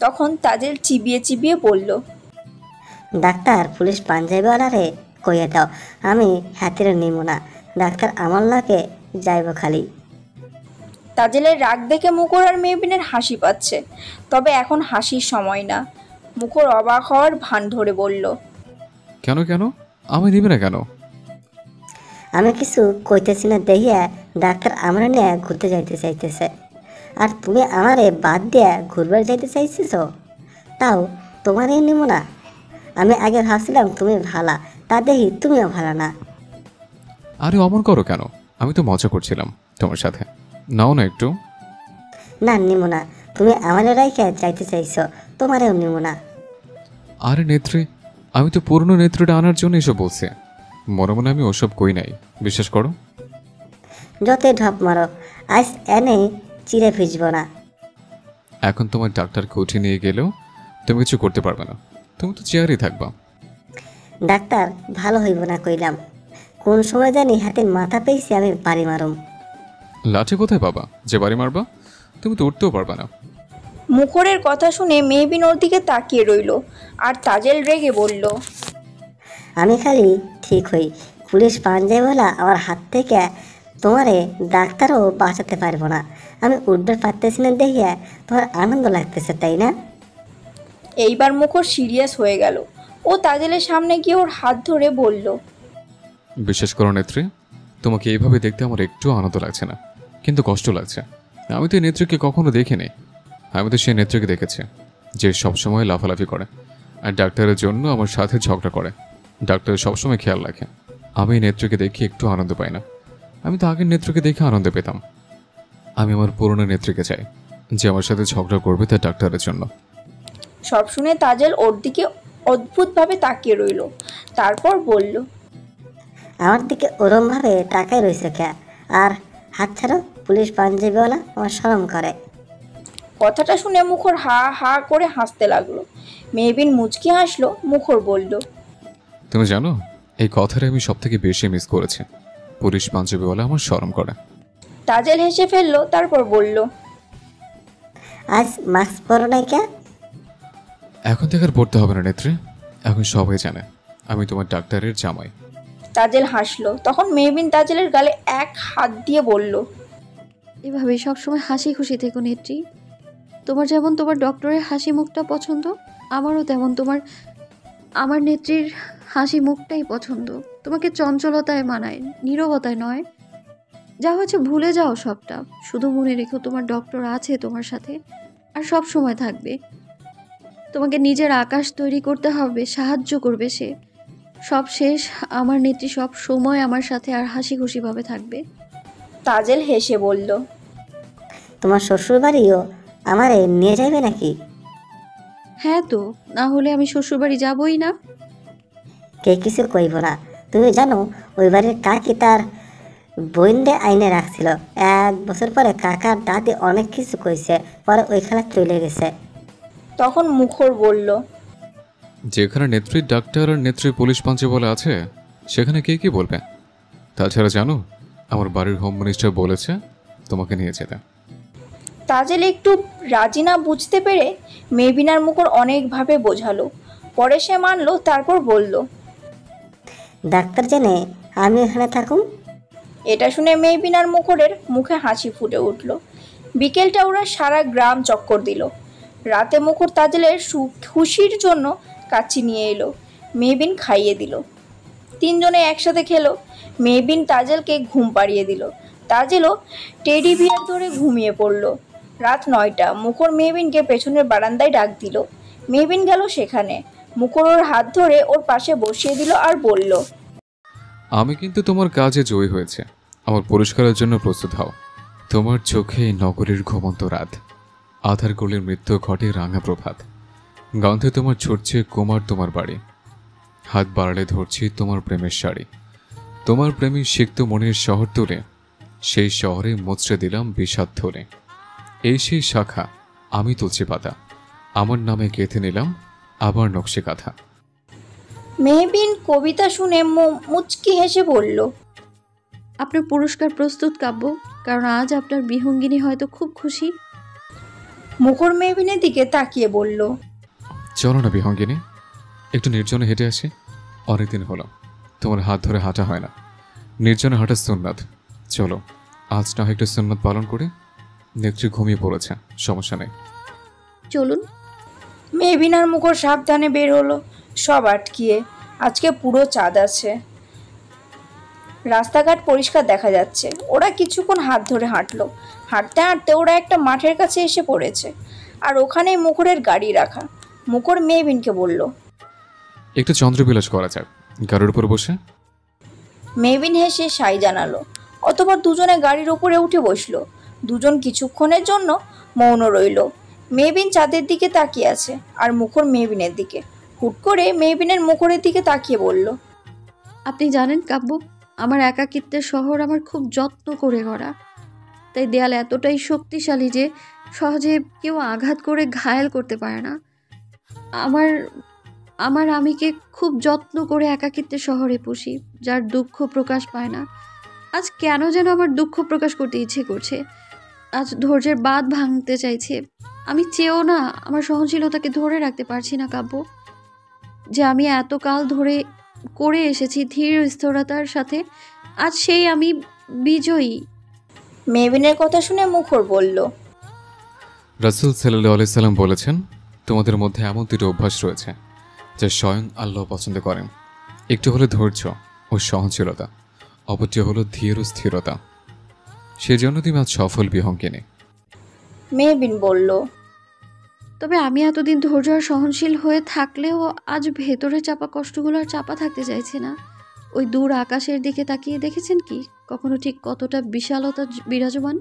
তখন তাজেল চিবিয়ে চিবিয়ে বলল, ডাক্তার পুলিশ পাঞ্জাবিওয়ালারে কইয়ে দাও আমি হাতিরে নিব না। ডাক্তার আমার লাগে যাইব খালি। তাজেলের রাগ দেখে মুখর আর মেহবিনের হাসি পাচ্ছে, তবে এখন হাসির সময় না। মুখর অবাক হওয়ার ভান ধরে বলল, কেন কেন আমি নিবে না কেন? আমি কিছু কইতেছি না দেখিয়া ডাক্তার আমার নিয়ে ঘুরতে যাইতে চাইতেছে, আর তুমি আমারে বাদ দিয়া ঘুরবার যাইতে চাইছিস, তাও তোমারই নিব না। আমি আগে ভাবছিলাম তুমি ভালা, তা দেখি তুমিও ভালো না। আরে অমন করো কেন? আমি তো মজা করছিলাম তোমার সাথে। নাও না একটু। না নিব না, তুমি আমারে রাইখা যাইতে চাইছো, তোমারেও নিব না। আরে নেত্রী, আমি তো পুরনো নেত্রীটা আনার জন্য এসব বলছি। মনে মনে আমি ওসব কই নাই, বিশ্বাস করো। যতই ঢপ মারো, আজ এনে চিড়ে ভিজব না। এখন তোমার ডাক্তারকে উঠে নিয়ে গেলেও তুমি কিছু করতে পারবে না, তুমি তো চেয়ারই থাকবা। ডাক্তার ভালো হইব না কইলাম, কোন সময় জানি হাতের মাথা পেয়েছি আমি বাড়ি মারুম। লাঠি কোথায় পাবা যে বাড়ি মারবা? তুমি তো উঠতেও পারবা না। মুখরের কথা শুনে মেহবিন ওর দিকে তাকিয়ে রইল, আর তাজেল রেগে বলল, আমি খালি ঠিক হই, পুলিশ পাঞ্জাবিওয়ালা আমার হাত থেকে তোমারে ডাক্তারও বাঁচাতে পারবো না। আমি উঠতে পারতেছি না দেখিয়া তোমার আনন্দ লাগতেছে, তাই না? এইবার মুখর সিরিয়াস হয়ে গেল। ও তাজেলের সামনে গিয়ে ওর হাত ধরে বলল, বিশ্বাস করো নেত্রী, তোমাকে এইভাবে দেখতে আমার একটু আনন্দ লাগছে না, কিন্তু কষ্ট লাগছে। আমি তো এই নেত্রীকে কখনো দেখিনি। আমি তো সেই নেত্রীকে দেখেছি যে সবসময় লাফালাফি করে আর ডাক্তারের জন্য আমার সাথে ঝগড়া করে। ডাক্তার সবসময় খেয়াল রাখে। আমি এই নেত্রীকে দেখে একটু আনন্দ পাই না। আমি তো আগের নেত্রীকে দেখে আনন্দ পেতাম। আমি আমার পুরনো নেত্রীকে চাই, যে আমার সাথে ঝগড়া করবে তার ডাক্তারের জন্য। সব শুনে তাজেল ওর দিকে অদ্ভুতভাবে তাকিয়ে রইল, তারপর বলল, আমার দিকে ওরমভাবে তাকাই রয়েছে কে? আর হাত ছাড়ো, পুলিশ পাঞ্জাবিওয়ালা আমার শরম করে। কথাটা শুনে মুখর হা হা করে হাসতে লাগলো। মেহবিন মুচকি হাসলো। মুখর বলল, তুমি জানো, এই কথাটা আমি সব থেকে বেশি মিস করেছি। পুলিশ পাঞ্জাবিওয়ালা আমার শরম করে। তাজেল হেসে ফেললো, তারপর বলল, আজ মাস্ক পরো নাই কে? এখন থেকে আর পড়তে হবে না নেত্রী, এখন সবাই জানে আমি তোমার ডাক্তারের জামাই। তাজেল হাসলো। তখন মেহবিন তাজেলের গালে এক হাত দিয়ে বলল, এভাবে সবসময় হাসি খুশি থেকো নেত্রী। তোমার যেমন তোমার ডক্টরের হাসি মুখটা পছন্দ, আমারও তেমন আমার নেত্রীর হাসি মুখটাই পছন্দ। তোমাকে চঞ্চলতায় মানায়, নীরবতায় নয়। যা হয়েছে ভুলে যাও সবটা, শুধু মনে রেখো তোমার ডক্টর আছে তোমার সাথে, আর সব সময় থাকবে। তোমাকে নিজের আকাশ তৈরি করতে হবে, সাহায্য করবে সে। সব শেষ, আমার নেত্রী সব সময় আমার সাথে আর হাসি খুশিভাবে থাকবে। তাজেল হেসে বলল, তোমার শ্বশুর বাড়িও আমারে নিয়ে যাবে নাকি? হ্যাঁ তো, না হলে আমি শ্বশুরবাড়ি যাবই না। কে কিছু কইব না। তুমি জানো ওই বাড়ির কাকি তার বইন্দে আইনে রাখছিল, 1 বছর পরে কাকার দাদি অনেক কিছু কইছে, পরে ওই খেলা চলে গেছে। তখন মুখর বলল, যেখানে নেত্রীর ডাক্তার আর নেত্রী পুলিশ পাঞ্জাবিওয়ালা আছে, সেখানে কে কি বলবে? তাছাড়া জানো, আমার বাড়ির হোম মিনিস্টার বলেছে তোমাকে নিয়ে যেতে। তাজেল একটু রাজি না বুঝতে পেরে মেহবিনার মুখর অনেকভাবে বোঝালো। পরে সে মানলো, তারপর বলল, ডাক্তার জেনে আমি এখানে থাকুম। এটা শুনে মেহবিনার মুখরের মুখে হাসি ফুটে উঠল। বিকেলটা ওরা সারা গ্রাম চক্কর দিল। রাতে মুখর তাজেলের খুশির জন্য কাচ্চি নিয়ে এলো। মেহবিন খাইয়ে দিল। তিনজনে একসাথে খেলো। মেহবিন তাজেলকে ঘুম পাড়িয়ে দিল। তাজেলও টেডি বিয়ার ধরে ঘুমিয়ে পড়ল। রাত 9টা। মুখর মেহবিনকে পেছনের বারান্দায় ডাক দিল। মেহবিন গেল সেখানে। মুখর ওর হাত ধরে ওর পাশে বসিয়ে দিল আর বলল, আমি কিন্তু তোমার কাজে জয়ী হয়েছে। আমার পুরস্কারের জন্য প্রস্তুত হও। তোমার চোখে এই নগরীর ঘুমন্ত রাত, আধার গলির মৃত্যু ঘটে রাঙা প্রভাত। গন্ধে তোমার ছুটছে কুমার তোমার বাড়ি, হাত বাড়ালে ধরছি তোমার প্রেমের শাড়ি। তোমার প্রেমী সিক্ত মনের শহর তুলে সেই শহরে মুচড়ে দিলাম বিষাদ ধরে। এই সেই শাখা, আমি তুলছি পাতা, আমার নামে গেঁথে নিলাম আবার নকশি কাঁথা। মেহবিন কবিতা শুনে মুচকি হেসে বলল, আপনার পুরস্কার প্রস্তুত কাব্য, কারণ আজ আপনার বিহঙ্গিনী হয়তো খুব খুশি। মুখর মেহবিনের দিকে তাকিয়ে বলল, চলো না বিহঙ্গিনী, একটু নির্জনে হেঁটে আসি। অনেকদিন হলো তোমার হাত ধরে হাঁটা হয় না। নির্জনে হাঁটা সুন্নাত। চলো আজ না হয় একটু সুন্নাত পালন করে। নেত্রী ঘুমিয়ে পড়েছে, সমস্যা নেই। চলুন। মেহবিন আর মুখর সাবধানে বের হলো, সব আটকিয়ে। আজকে পুরো চাঁদ আছে, রাস্তাঘাট পরিষ্কার দেখা যাচ্ছে। ওরা কিছুক্ষণ হাত ধরে হাঁটলো। হাঁটতে হাঁটতে ওরা একটা মাঠের কাছে এসে পড়েছে, আর ওখানেই মুখরের গাড়ি রাখা। মুখর মেহবিনকে বলল, একটু চন্দ্রবিলাস করা যাক গাড়ির উপর বসে। মেহবিন হেসে সাই জানালো। অতঃপর দুজনে গাড়ির উপরে উঠে বসলো। দুজন কিছুক্ষণের জন্য মৌন রইল। মেহবিন চাঁদের দিকে তাকিয়ে আছে, আর মুখর মেহবিনের দিকে। হুট করে মেহবিনের মুখরের দিকে তাকিয়ে বলল, আপনি জানেন কাব্য, আমার একাকিত্বের শহর আমার খুব যত্ন করে গড়া। তাই দেয়াল এতটাই শক্তিশালী যে সহজে কেউ আঘাত করে ঘায়েল করতে পারে না। আমার আমার আমিকে খুব যত্ন করে একাকিত্বের শহরে পুষি, যার দুঃখ প্রকাশ পায় না। আজ কেন যেন আমার দুঃখ প্রকাশ করতে ইচ্ছে করছে। আজ ধৈর্যের বাঁধ ভাঙতে চাইছে। আমি চেয়েও না আমার সহনশীলতাকে ধরে রাখতে পারছি না কাব্য, যে আমি এতকাল ধরে করে এসেছি ধীর স্থিরতার সাথে। আজ সেই আমি বিজয়ী। মেহবিনের কথা শুনে মুখর বলল, রাসূল সাল্লাল্লাহু আলাইহি সাল্লাম বলেছেন, তোমাদের মধ্যে এমন দুটো অভ্যাস রয়েছে যা স্বয়ং আল্লাহ পছন্দ করেন। একটি হলো ধৈর্য ও সহনশীলতা, অপরটি হলো ধীর ও স্থিরতা। সেজন্য তুমি আজ সফল বিহঙ্গিনী। মেহবিন বলল, তবে আমি এতদিন ধৈর্য আর সহনশীল হয়ে থাকলেও আজ ভেতরে চাপা কষ্টগুলো আর চাপা থাকতে চাইছে না। ওই দূর আকাশের দিকে তাকিয়ে দেখেছেন কি কখনো ঠিক কতটা বিশালতা বিরাজমান?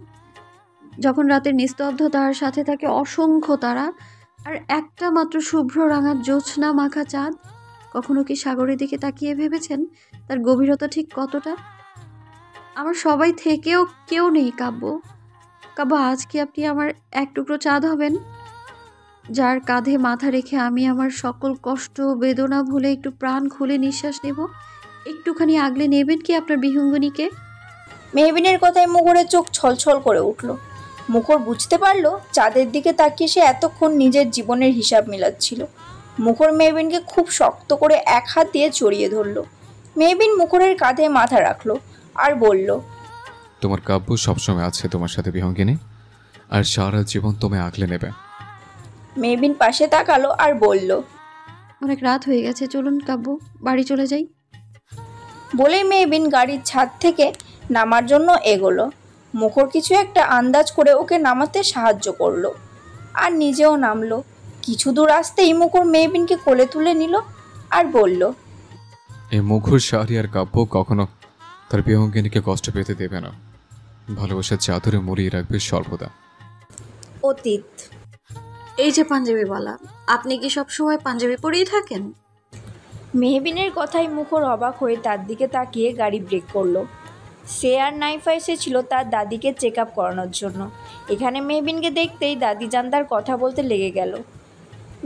যখন রাতের নিস্তব্ধতার সাথে থাকে অসংখ্য তারা আর একটা মাত্র শুভ্র রাঙা জ্যোৎস্না মাখা চাঁদ, কখনো কি সাগরের দিকে তাকিয়ে ভেবেছেন তার গভীরতা ঠিক কতটা? আমার সবাই থেকেও কেউ নেই কাব্য। কাব্য, আজ কি আপনি আমার এক টুকরো চাঁদ হবেন, যার কাঁধে মাথা রেখে আমি আমার সকল কষ্ট বেদনা ভুলে একটু প্রাণ খুলে নিঃশ্বাস নেব? একটুখানি আগলে নেবেন কি আপনার বিহঙ্গিনীকে? মেহবিনের কথায় মুখরের চোখ ছলছল করে উঠল। মুখর বুঝতে পারলো চাঁদের দিকে তাকিয়ে সে এতক্ষণ নিজের জীবনের হিসাব মিলাচ্ছিল। মুখর মেহবিনকে খুব শক্ত করে এক হাত দিয়ে জড়িয়ে ধরল। মেহবিন মুখরের কাঁধে মাথা রাখলো আর বলল, তোমার কাব্য সবসময় আছে তোমার সাথে বিহঙ্গিনী, আর সারা জীবন তোমায় আগলে নেবে। মেহবিন পাশে তাকালো আর বলল, অনেক রাত হয়ে গেছে, চলুন কাব্য, বাড়ি চলে যাই। বলেই মেহবিন গাড়ির ছাদ থেকে নামার জন্য এগোলো। মুখর কিছু একটা আন্দাজ করে ওকে নামাতে সাহায্য করলো আর নিজেও নামলো। কিছু দূর আসতেই মুখর মেহবিনকে কোলে তুলে নিল আর বলল, এই মুখর শাড়ি আর কাব্য কখনো তার বিহঙ্গিনীকে কষ্ট পেতে দেবে না। ভালোবাসার চাদরে মুড়িয়ে রাখবে সর্বদা। অতীত। এই যে পাঞ্জাবিওয়ালা, আপনি কি সব সময় পাঞ্জাবি পরেই থাকেন? মেহবিনের কথায় মুখর অবাক হয়ে তার দিকে তাকিয়ে গাড়ি ব্রেক করলো। সে আর নাইফা এসেছিল তার দাদিকে চেক আপ করানোর জন্য। এখানে মেহবিনকে দেখতেই দাদিজান তার কথা বলতে লেগে গেল।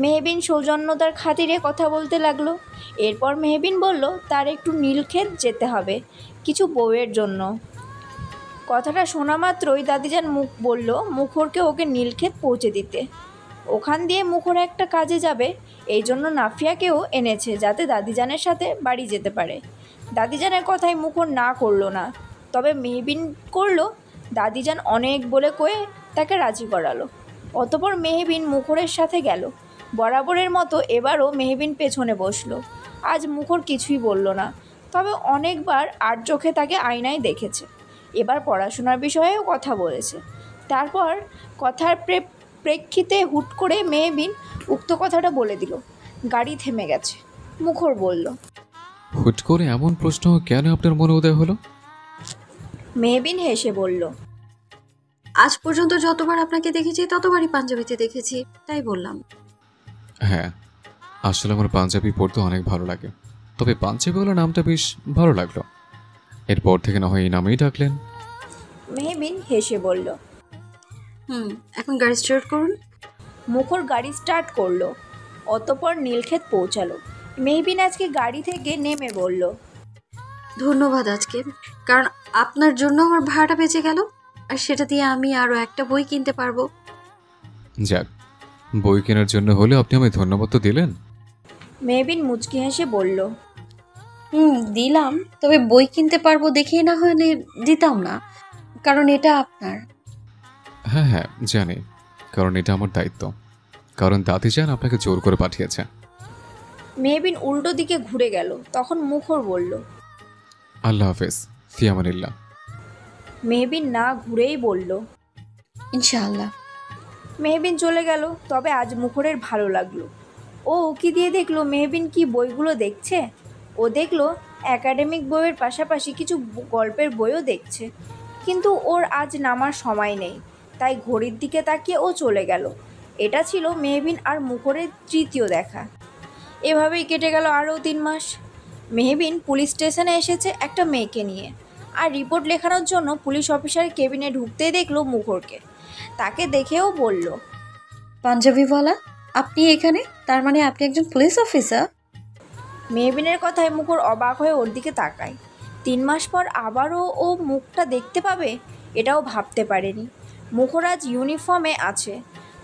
মেহবিন সৌজন্যতার খাতিরে কথা বলতে লাগলো। এরপর মেহবিন বলল তার একটু নীলক্ষেত যেতে হবে কিছু বউয়ের জন্য। কথাটা শোনা মাত্রই দাদিজান মুখ বলল মুখরকে ওকে নীলক্ষেত পৌঁছে দিতে। ওখান দিয়ে মুখর একটা কাজে যাবে, এই জন্য নাফিয়াকেও এনেছে যাতে দাদিজানের সাথে বাড়ি যেতে পারে। দাদিজানের কথায় মুখর না করলো না, তবে মেহবিন করলো। দাদিজান অনেক বলে কয়ে তাকে রাজি করালো। অতপর মেহবিন মুখরের সাথে গেল। বরাবরের মতো এবারও মেহবিন পেছনে বসলো। আজ মুখর কিছুই বলল না, তবে অনেকবার আর চোখে তাকে আয়নায় দেখেছে। এবার পড়াশোনার বিষয়েও কথা বলেছে। তারপর কথার প্রেক্ষিতে হুট করে মেহবিন উক্ত কথাটা বলে দিল। গাড়ি থেমে গেছে। মুখর বলল, হুট করে এমন প্রশ্ন কেন আপনার মনে উদয় হলো? মেহবিন হেসে বলল, আজ পর্যন্ত যতবার আপনাকে দেখেছি ততবারই পাঞ্জাবিতে দেখেছি, তাই বললাম। হ্যাঁ, আসলে আমার পাঞ্জাবি পরতে অনেক ভালো লাগে, তবে পাঞ্জাবিওয়ালা নামটা বেশ ভালো লাগলো। এরপর থেকে না হয় এই নামেই ডাকলেন। মেহবিন হেসে বলল। এখন গাড়ি স্টার্ট করুন। মুখর গাড়ি স্টার্ট করলো। অতপর নীলক্ষেত পৌঁছালো। মেহবিন আজকে গাড়ি থেকে নেমে বলল, ধন্যবাদ আজকে, কারণ আপনার জন্য আমার ভাড়াটা বেঁচে গেল, আর সেটা দিয়ে আমি আরও একটা বই কিনতে পারবো। যাক, বই কেনার জন্য হলে আপনি আমায় ধন্যবাদ তো দিলেন। মেহবিন মুচকি হেসে বলল, দিলাম, তবে বই কিনতে পারবো দেখেই না হলে দিতাম না, কারণ এটা আপনার। হ্যাঁ হ্যাঁ জানি, কারণ এটা আমার দায়িত্ব, কারণ দাদিজান আপনাকে জোর করে পাঠিয়েছে। মেহবিন উল্টো দিকে ঘুরে গেল। তখন মুখর বলল, আল্লাহ হাফেজ, ফি আমানিল্লাহ। মেহবিন না ঘুরেই বলল। ইনশাআল্লাহ। মেহবিন চলে গেল। তবে আজ মুখরের ভালো লাগলো। ও উকি দিয়ে দেখলো মেহবিন কি বইগুলো দেখছে। ও দেখলো একাডেমিক বইয়ের পাশাপাশি কিছু গল্পের বইও দেখছে। কিন্তু ওর আজ নামার সময় নেই, তাই ঘড়ির দিকে তাকিয়ে ও চলে গেল। এটা ছিল মেহবিন আর মুখরের তৃতীয় দেখা। এভাবেই কেটে গেল আরও 3 মাস। মেহবিন পুলিশ স্টেশনে এসেছে একটা মেয়েকে নিয়ে, আর রিপোর্ট লেখানোর জন্য পুলিশ অফিসারের কেবিনে ঢুকতেই দেখলো মুখরকে। তাকে দেখেও বলল, পাঞ্জাবিওয়ালা, আপনি এখানে? তার মানে আপনি একজন পুলিশ অফিসার? মেহবিনের কথায় মুখর অবাক হয়ে ওর দিকে তাকায়। 3 মাস পর আবারও ও মুখটা দেখতে পাবে এটাও ভাবতে পারেনি। মুখর আজ ইউনিফর্মে আছে।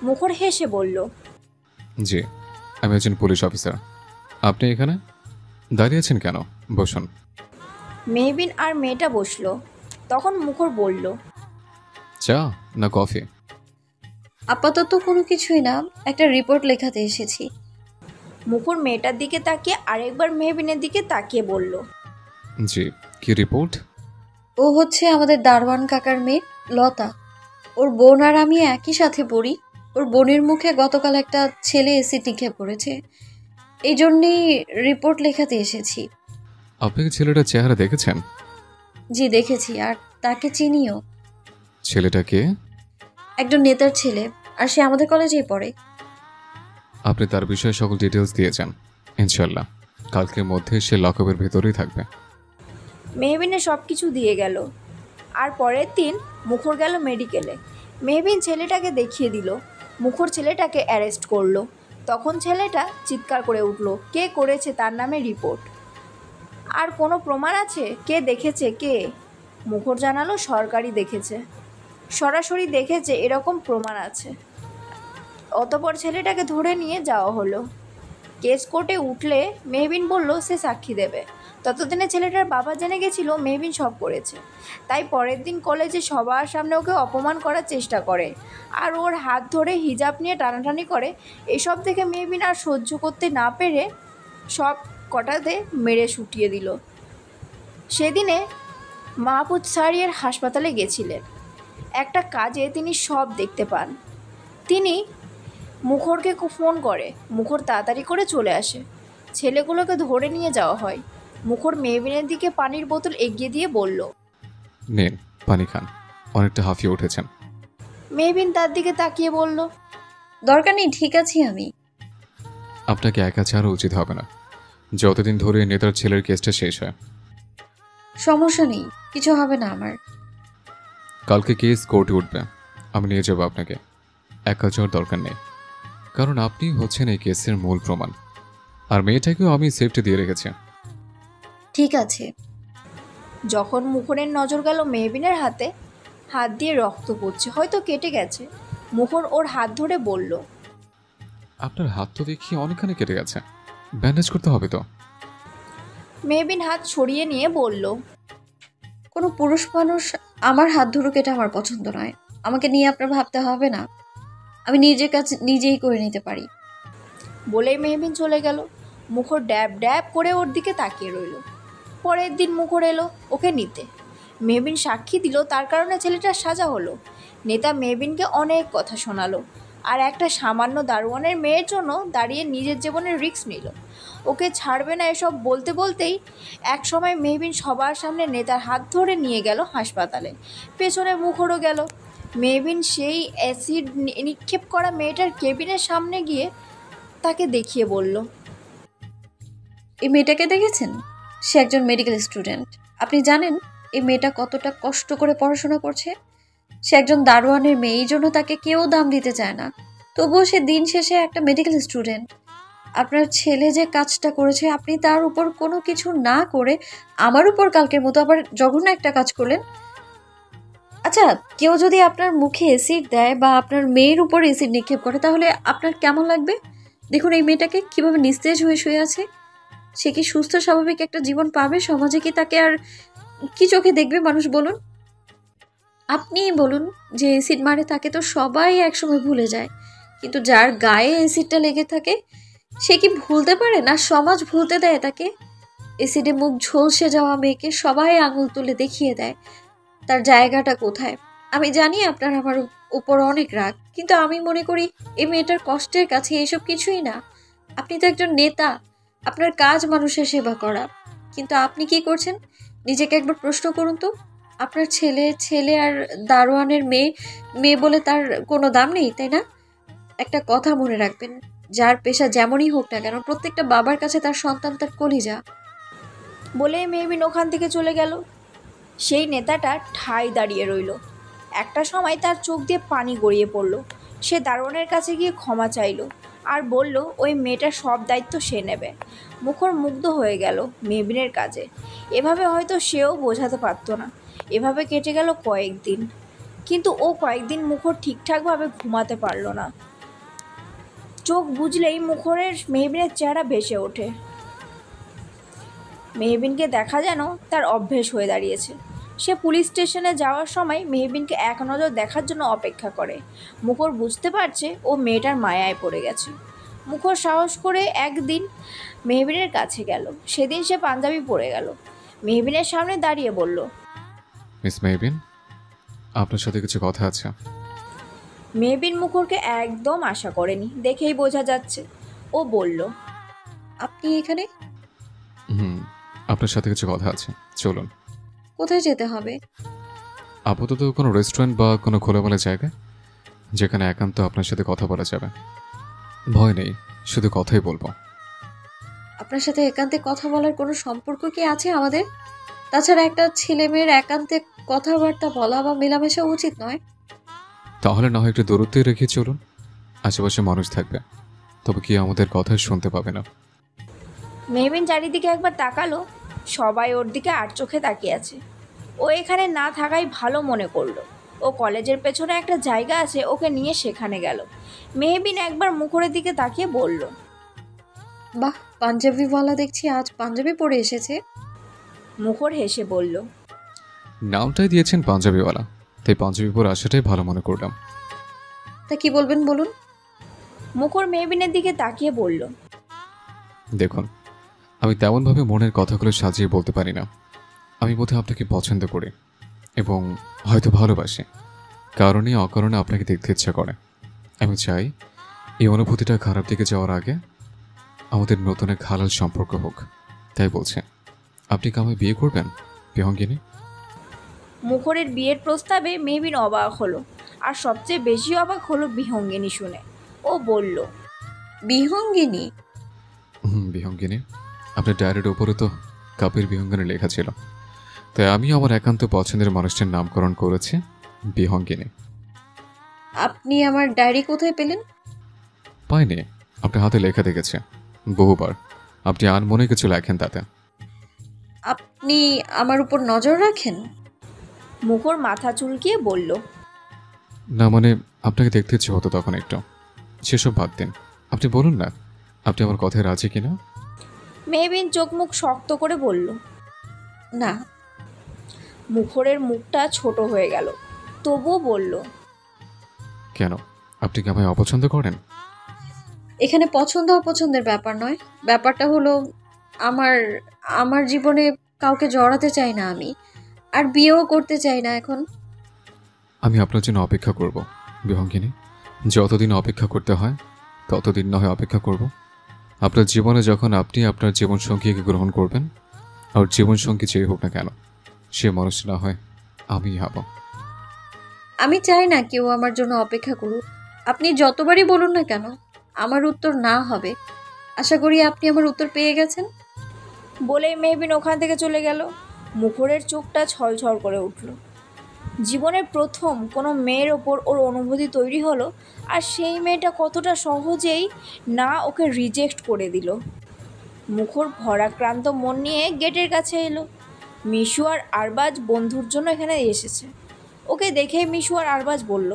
মুখর হেসে বলল, জি, আমি একজন পুলিশ অফিসার। আপনি এখানে দাঁড়িয়ে আছেন কেন? বসুন। মেহবিন আর মেয়েটা বসলো। তখন মুখর বলল, চা না কফি? আপাতত কোনো কিছুই না, একটা রিপোর্ট লেখাতে এসেছি। মুখর মেয়েটার দিকে তাকিয়ে আরেকবার মেহবিনের দিকে তাকিয়ে বলল, জি, কি রিপোর্ট? ও হচ্ছে আমাদের দারওয়ান কাকার মেয়ে লতা। ওর বোন আর আমি একই সাথে পড়ি। ওর বোনের মুখে গতকাল একটা ছেলে এসিড নিক্ষেপ করেছে, এই জন্যেই রিপোর্ট লেখাতে এসেছি। আপনি কি ছেলেটার চেহারা দেখেছেন? জি দেখেছি, আর তাকে চিনিও। ছেলেটা কে? একজন নেতার ছেলে, আর সে আমাদের কলেজেই পড়ে। আপনি তার বিষয়ে সকল ডিটেলস দিয়েছেন। ইনশাল্লাহ কালকের মধ্যে সে লকআপের ভেতরেই থাকবে। মেহবিনের সব কিছু দিয়ে গেল। আর পরের দিন মুখর গেল মেডিকেলে। মেহবিন ছেলেটাকে দেখিয়ে দিল। মুখর ছেলেটাকে অ্যারেস্ট করলো। তখন ছেলেটা চিৎকার করে উঠল, কে করেছে তার নামে রিপোর্ট। আর কোনো প্রমাণ আছে? কে দেখেছে? কে? মুখর জানালো সরকারই দেখেছে, সরাসরি দেখেছে, এরকম প্রমাণ আছে। অতপর ছেলেটাকে ধরে নিয়ে যাওয়া হলো। কেস কোর্টে উঠলে মেহবিন বলল সে সাক্ষী দেবে। ততদিনে ছেলেটার বাবা জেনে গেছিল মেহবিন সব করেছে। তাই পরের দিন কলেজে সবার সামনে ওকে অপমান করার চেষ্টা করে, আর ওর হাত ধরে হিজাব নিয়ে টানাটানি করে। এসব দেখে মেহবিন আর সহ্য করতে না পেরে সব কটাতে মেরে শুটিয়ে দিল। সেদিনে মাহফুজ সারিয়ার হাসপাতালে গেছিলেন। একটা কাজে তিনি সব দেখতে পান। তিনি মুখরকে ফোন করে। মুখর তাড়াতাড়ি করে চলে আসে। ছেলেগুলোকে ধরে নিয়ে যাওয়া হয়। মুখর মেহবিনের দিকে পানির বোতল এগিয়ে দিয়ে বলল, নেন পানি খান, অনেকটা হাঁফিয়ে উঠেছেন। মেহবিন তার দিকে তাকিয়ে বলল, দরকার নেই, ঠিক আছি আমি। আপনাকে একা ছাড়া উচিত হবে না, যতদিন ধরে নেতার ছেলের কেসটা শেষ হয়। সমস্যা নেই, কিছু হবে না আমার। কালকে কেস কোর্টে উঠবে, আমি নিয়ে যাবো আপনাকে। একা যাওয়ার দরকার নেই, কারণ আপনি হচ্ছেন এই কেসের মূল প্রমাণ। আর মেয়েটাকেও আমি সেফটি দিয়ে রেখেছি। ঠিক আছে। যখন মুখরের নজর গেল মেহবিনের হাতে, হাত দিয়ে রক্ত পড়ছে, হয়তো কেটে গেছে। মুখর ওর হাত ধরে বলল, আপনার হাত তো দেখি অনেকখানি কেটে গেছে, ব্যান্ডেজ করতে হবে তো। মেহবিন হাত সরিয়ে নিয়ে বলল, কোনো পুরুষ মানুষ আমার হাত ধরুক এটা আমার পছন্দ নয়। আমাকে নিয়ে আপনার ভাবতে হবে না, আমি নিজের কাজ নিজেই করে নিতে পারি। বলেই মেহবিন চলে গেল। মুখর ড্যাব ড্যাব করে ওর দিকে তাকিয়ে রইল। পরের দিন মুখর এলো ওকে নিতে। মেহবিন সাক্ষী দিল, তার কারণে ছেলেটার সাজা হলো। নেতা মেহবিনকে অনেক কথা শোনালো, আর একটা সামান্য দারোয়ানের মেয়ের জন্য দাঁড়িয়ে নিজের জীবনের রিস্ক নিল। ওকে ছাড়বে না এসব বলতে বলতেই এক সময় মেহবিন সবার সামনে নেতার হাত ধরে নিয়ে গেল হাসপাতালে। পেছনে মুখরও গেল। মেহবিন সেই অ্যাসিড নিক্ষেপ করা মেয়েটার কেবিনের সামনে গিয়ে তাকে দেখিয়ে বলল, এই মেয়েটাকে দেখেছেন? সে একজন মেডিকেল স্টুডেন্ট। আপনি জানেন এই মেয়েটা কতটা কষ্ট করে পড়াশোনা করছে? সে একজন দারোয়ানের মেয়ে, এই জন্য তাকে কেউ দাম দিতে চায় না। তবুও সে দিন শেষে একটা মেডিকেল স্টুডেন্ট। আপনার ছেলে যে কাজটা করেছে আপনি তার উপর কোনো কিছু না করে আমার উপর কালকের মতো আবার জঘন্য একটা কাজ করলেন। আচ্ছা, কেউ যদি আপনার মুখে অ্যাসিড দেয় বা আপনার মেয়ের উপর অ্যাসিড নিক্ষেপ করে তাহলে আপনার কেমন লাগবে? দেখুন এই মেয়েটাকে কিভাবে নিস্তেজ হয়ে শুয়ে আছে। সে কি সুস্থ স্বাভাবিক একটা জীবন পাবে? সমাজে কি তাকে আর কি চোখে দেখবে মানুষ বলুন? আপনিই বলুন, যে অ্যাসিড মারে তাকে তো সবাই একসময় ভুলে যায়, কিন্তু যার গায়ে অ্যাসিডটা লেগে থাকে সে কি ভুলতে পারে? না সমাজ ভুলতে দেয় তাকে? অ্যাসিডে মুখ ঝলসে যাওয়া মেয়েকে সবাই আঙুল তুলে দেখিয়ে দেয় তার জায়গাটা কোথায়। আমি জানি আপনার আমার উপর অনেক রাগ, কিন্তু আমি মনে করি এই মেয়েটার কষ্টের কাছে এসব কিছুই না। আপনি তো একজন নেতা, আপনার কাজ মানুষের সেবা করা, কিন্তু আপনি কি করছেন নিজেকে একবার প্রশ্ন করুন তো। আপনার ছেলে ছেলে আর দারোয়ানের মেয়ে মেয়ে বলে তার কোনো দাম নেই, তাই না? একটা কথা মনে রাখবেন, যার পেশা যেমনই হোক না কেন প্রত্যেকটা বাবার কাছে তার সন্তান তার কলিজা। বলে মেহবিন ওখান থেকে চলে গেল। সেই নেতাটা ঠাই দাঁড়িয়ে রইল। একটা সময় তার চোখ দিয়ে পানি গড়িয়ে পড়ল। সে দারোয়ানের কাছে গিয়ে ক্ষমা চাইল আর বলল ওই মেয়েটার সব দায়িত্ব সে নেবে। মুখর মুগ্ধ হয়ে গেল মেহবিনের কাজে। এভাবে হয়তো সেও বোঝাতে পারতো না। এভাবে কেটে গেল কয়েকদিন, কিন্তু ও কয়েকদিন মুখর ঠিকঠাকভাবে ঘুমাতে পারল না। চোখ বুঝলেই মুখরের মেহবিনের চেহারা ভেসে ওঠে। মেহবিনকে দেখা যেন তার অভ্যেস হয়ে দাঁড়িয়েছে। সে পুলিশ স্টেশনে যাওয়ার সময় মেহবিনকে এক নজর দেখার জন্য অপেক্ষা করে। মুখর বুঝতে পারছে ও মেয়েটার মায়ায় পড়ে গেছে। মুখর সাহস করে একদিন মেহবিনের কাছে গেল। সেদিন সে পাঞ্জাবি পরে গেল। মেহবিনের সামনে দাঁড়িয়ে বলল, মিস মেহবিন, আপনার সাথে কিছু কথা আছে। মেহবিন মুখরকে একদম আশা করেনি, দেখেই বোঝা যাচ্ছে। ও বলল, আপনি এখানে? আপনার সাথে কিছু কথা আছে, চলুন। কোথায় যেতে হবে? আপাতত কোনো রেস্টুরেন্ট বা কোনো খোলামেলা জায়গা যেখানে একান্ত আপনার সাথে কথা বলা যাবে। ভয় নেই, শুধু কথাই বলবো। আপনার সাথে একান্তে কথা বলার কোনো সম্পর্ক কি আছে আমাদের? তাছাড়া একটা ছেলে মেয়ের একান্তে কথাবার্তা বলা বা মেলামেশা উচিত নয়? তাহলে না হয় একটু দূরত্বে রেখে চলুন। আশেপাশে মানুষ থাকবে, তবে কি আমাদের কথা শুনতে পাবে না। মেহবিন চারিদিকে একবার তাকালো। সবাই ওর দিকে আর চোখে তাকিয়ে আছে। ও এখানে না থাকাই ভালো মনে করলো। ও কলেজের পেছনে একটা জায়গা আছে, ওকে নিয়ে সেখানে গেল। মেহবিন একবার মুখরের দিকে তাকিয়ে বলল, বাহ, পাঞ্জাবিওয়ালা দেখছি আজ পাঞ্জাবি পরে এসেছে। মুখর হেসে বলল, নামটাই দিয়েছেন পাঞ্জাবিওয়ালা, তাই পাঞ্জাবি পরে আসাটাই ভালো মনে করলাম। তা কি বলবেন বলুন? মুখর মেহবিনের দিকে তাকিয়ে বলল, দেখুন, আমি তেমনভাবে মনের কথাগুলো সাজিয়ে বলতে পারি না। আমি বোধহয় আপনাকে পছন্দ করি এবং হয়তো ভালোবাসি। কারণে অকারণে আপনাকে দেখতে ইচ্ছা করে। আমি চাই এই অনুভূতিটা খারাপ দিকে যাওয়ার আগে আমাদের নতুন এক হালাল সম্পর্ক হোক। তাই বলছে, আপনি কি আমায় বিয়ে করবেন বিহঙ্গিনী? মুখরের বিয়ের প্রস্তাবে মেহবিন অবাক হলো। আর সবচেয়ে বেশি অবাক হলো বিহঙ্গিনী শুনে। ও বলল, বিহঙ্গিনী? বিহঙ্গিনী। আপনার ডায়েরির ওপরে তো কাপের বিহঙ্গিনী লেখা ছিল, তাই আমি আমার একান্ত পছন্দের মানুষটির নামকরণ করেছি বিহঙ্গিনী। আপনি আমার ডায়েরি কোথায় পেলেন? পাইনি, আপনার হাতে লেখা দেখেছে বহুবার। আপনি আর মনে কিছু লেখেন তাতে। আপনি আমার উপর নজর রাখেন? মুখর মাথা চুলকিয়ে বলল, না মানে, আপনাকে দেখতে ইচ্ছে হতো তখন একটু। সেসব বাদ দিন, আপনি বলুন না, আপনি আমার কথায় রাজি কিনা। মেহবিন চোখ মুখ শক্ত করে বলল, না। মুখরের মুখটা ছোট হয়ে গেল, তবুও বলল, কেন, আপনি কি আমায় অপছন্দ করেন? এখানে পছন্দ অপছন্দের ব্যাপার নয়, ব্যাপারটা হলো আমার আমার জীবনে কাউকে জড়াতে চাই না আমি, আর বিয়েও করতে চাই না এখন। আমি আপনার জন্য অপেক্ষা করব বিহঙ্গিনী। যতদিন অপেক্ষা করতে হয় ততদিন না হয় অপেক্ষা করব। আপনার জীবনে যখন আপনি আপনার জীবনসঙ্গীকে গ্রহণ করবেন, আর জীবনসঙ্গী যেই হোক না কেন, সে মানুষ না হয় আমি হব। আমি চাই না কেউ আমার জন্য অপেক্ষা করুক। আপনি যতবারই বলুন না কেন আমার উত্তর না হবে। আশা করি আপনি আমার উত্তর পেয়ে গেছেন। বলেই মেহবিন ওখান থেকে চলে গেল। মুখরের চোখটা ছলছল করে উঠল। জীবনের প্রথম কোনো মেয়ের ওপর ওর অনুভূতি তৈরি হলো, আর সেই মেয়েটা কতটা সহজেই না ওকে রিজেক্ট করে দিল। মুখর ভরাক্রান্ত মন নিয়ে গেটের কাছে এলো। মিশু আর আরবাজ বন্ধুর জন্য এখানে এসেছে। ওকে দেখে মিশু আর আরবাজ বলল,